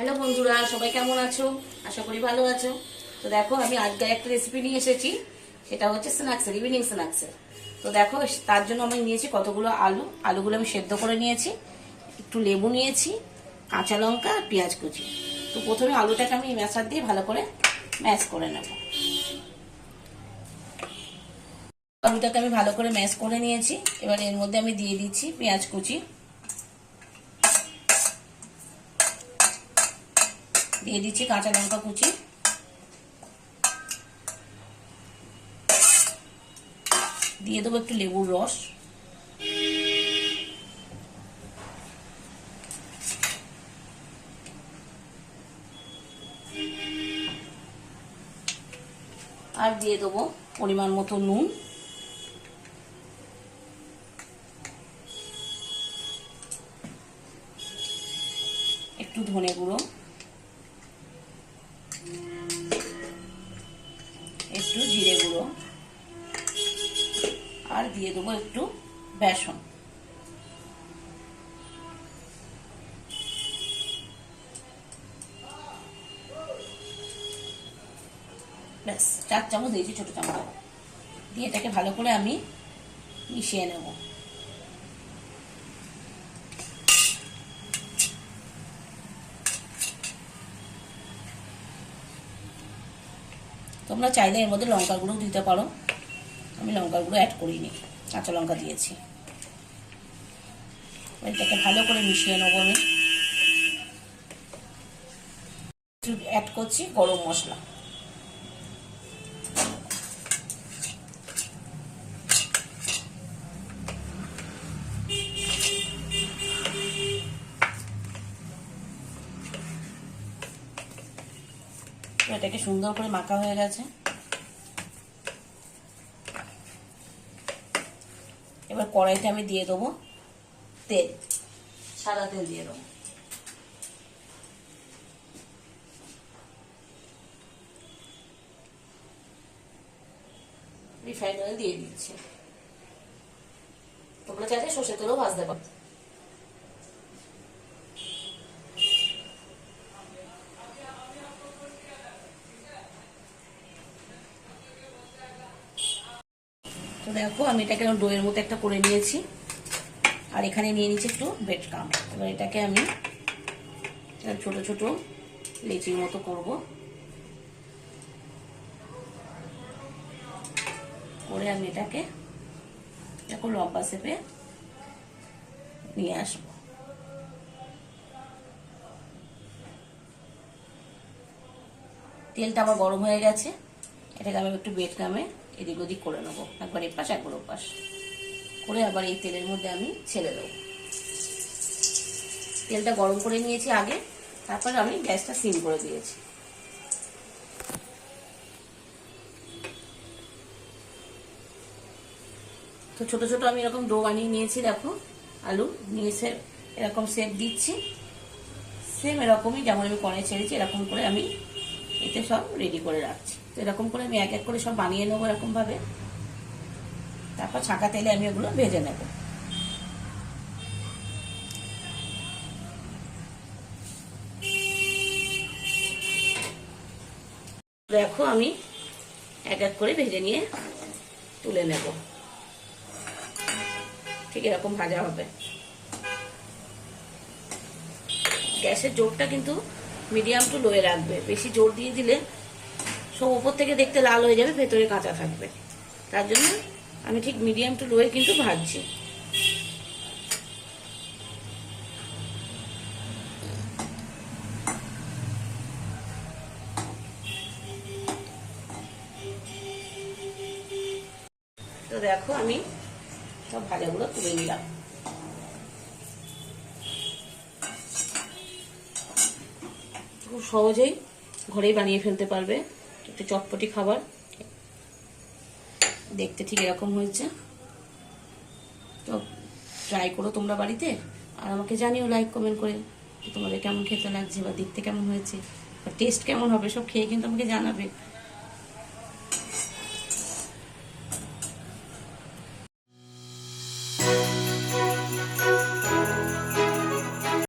Hello বন্ধুরা, সবাই কেমন আছো? আশা করি ভালো আছো। তো দেখো, আমি আজকে একটা রেসিপি নিয়ে এসেছি। সেটা হচ্ছে স্ন্যাক্সের, ইভিনিং স্ন্যাক্সের। তো দেখো, তার জন্য আমি নিয়েছি কতগুলো আলুগুলো আমি সেদ্ধ করে নিয়েছি, একটু লেবু নিয়েছি, কাঁচা লঙ্কা আর পেঁয়াজ কুচি। তো প্রথমে আলুটাকে আমি ম্যাশার দিয়ে ভালো করে ম্যাশ করে নেব। আলুটাকে আমি ভালো করে ম্যাশ করে নিয়েছি। এবার এর মধ্যে আমি দিয়ে দিচ্ছি পেঁয়াজ কুচি, দিয়ে দিচ্ছি কাঁচা লঙ্কা কুচি, দিয়ে দেবো একটু লেবুর রস, আর দিয়ে দেবো পরিমাণ মতো নুন, একটু ধনে গুঁড়ো, একটু জিরে গুঁড়ো, আর দিয়ে দেবো একটু বেসন। ব্যাস 4 চামচ দিয়েছি, ছোট চামচ দিয়ে এটাকে ভালো করে আমি মিশিয়ে নেব। তোমরা চাইলে এর মধ্যে লঙ্কার গুঁড়ো দিতে পারো, আমি লঙ্কার গুঁড়ো অ্যাড করিনি, কাঁচা লঙ্কা দিয়েছি। এটাকে ভালো করে মিশিয়ে নেবো। আমি অ্যাড করছি গরম মশলা, এটাকে সুন্দর করে মাখা হয়ে গেছে। এবার কড়াইতে আমি দিয়ে দেবো তেল, সাদা তেল দিয়ে দেবো। রিফাইন্ড অয়েল দিয়ে দিচ্ছি, তোমরা চাইলে সর্ষের তেলও ভাজতে পারো। তো দেখো, আমি এটাকে ডোয়ের মতো একটা করে নিয়েছি, আর এখানে নিয়ে নিচ্ছি একটু ব্রেড ক্রাম্ব। এবার এটাকে আমি ছোট ছোট লেচির মতো করব, করে আমি এটাকে এখন লম্বা শেপে নিয়ে আসবো। তেলটা আমার গরম হয়ে গেছে, এটাকে আমি একটু ব্রেড ক্রাম্বে এদিক ওদিক করে নেবো, একবার এপাশ একবার ওপাশ করে আবার এই তেলের মধ্যে আমি ছেড়ে দেবো। তেলটা গরম করে নিয়েছি আগে, তারপরে আমি গ্যাসটা সিম করে দিয়েছি। তো ছোট ছোট আমি এরকম ডো বানিয়ে নিয়েছি। দেখো, আলু নিয়ে এরকম শেপ দিচ্ছি, সেম এরকমই যেমন আমি কড়াই ছেড়েছি এরকম করে আমি এতে সব রেডি করে রাখছি। তো এরকম করে আমি এক এক করে সব বানিয়ে নেবো এরকম ভাবে, তারপর ছাঁকা তেলে আমি ওগুলো ভেজে নেব। দেখো, আমি এক এক করে ভেজে নিয়ে তুলে নেব। ঠিক এরকম ভাজা হবে। গ্যাসের জোরটা কিন্তু মিডিয়াম টু লোয়ে রাখবে, বেশি জোর দিয়ে দিলে সব উপর থেকে দেখতে লাল হয়ে যাবে, ভেতরে কাঁচা থাকবে। তার জন্য আমি ঠিক মিডিয়াম টু লোয়ে কিন্তু ভাজছি। তো দেখো, আমি সব ভাজাগুলো তুলে নিলাম। খুব সহজেই ঘরেই বানিয়ে ফেলতে পারবে একটু চটপটি খাবার। দেখতে ঠিক এরকম হয়েছে। তো ট্রাই করো তোমরা বাড়িতে, আর আমাকে জানিও লাইক কমেন্ট করে তোমাদের কেমন খেতে লাগছে, বা দেখতে কেমন হয়েছে, বা টেস্ট কেমন হবে, সব খেয়ে কিন্তু আমাকে জানাবে।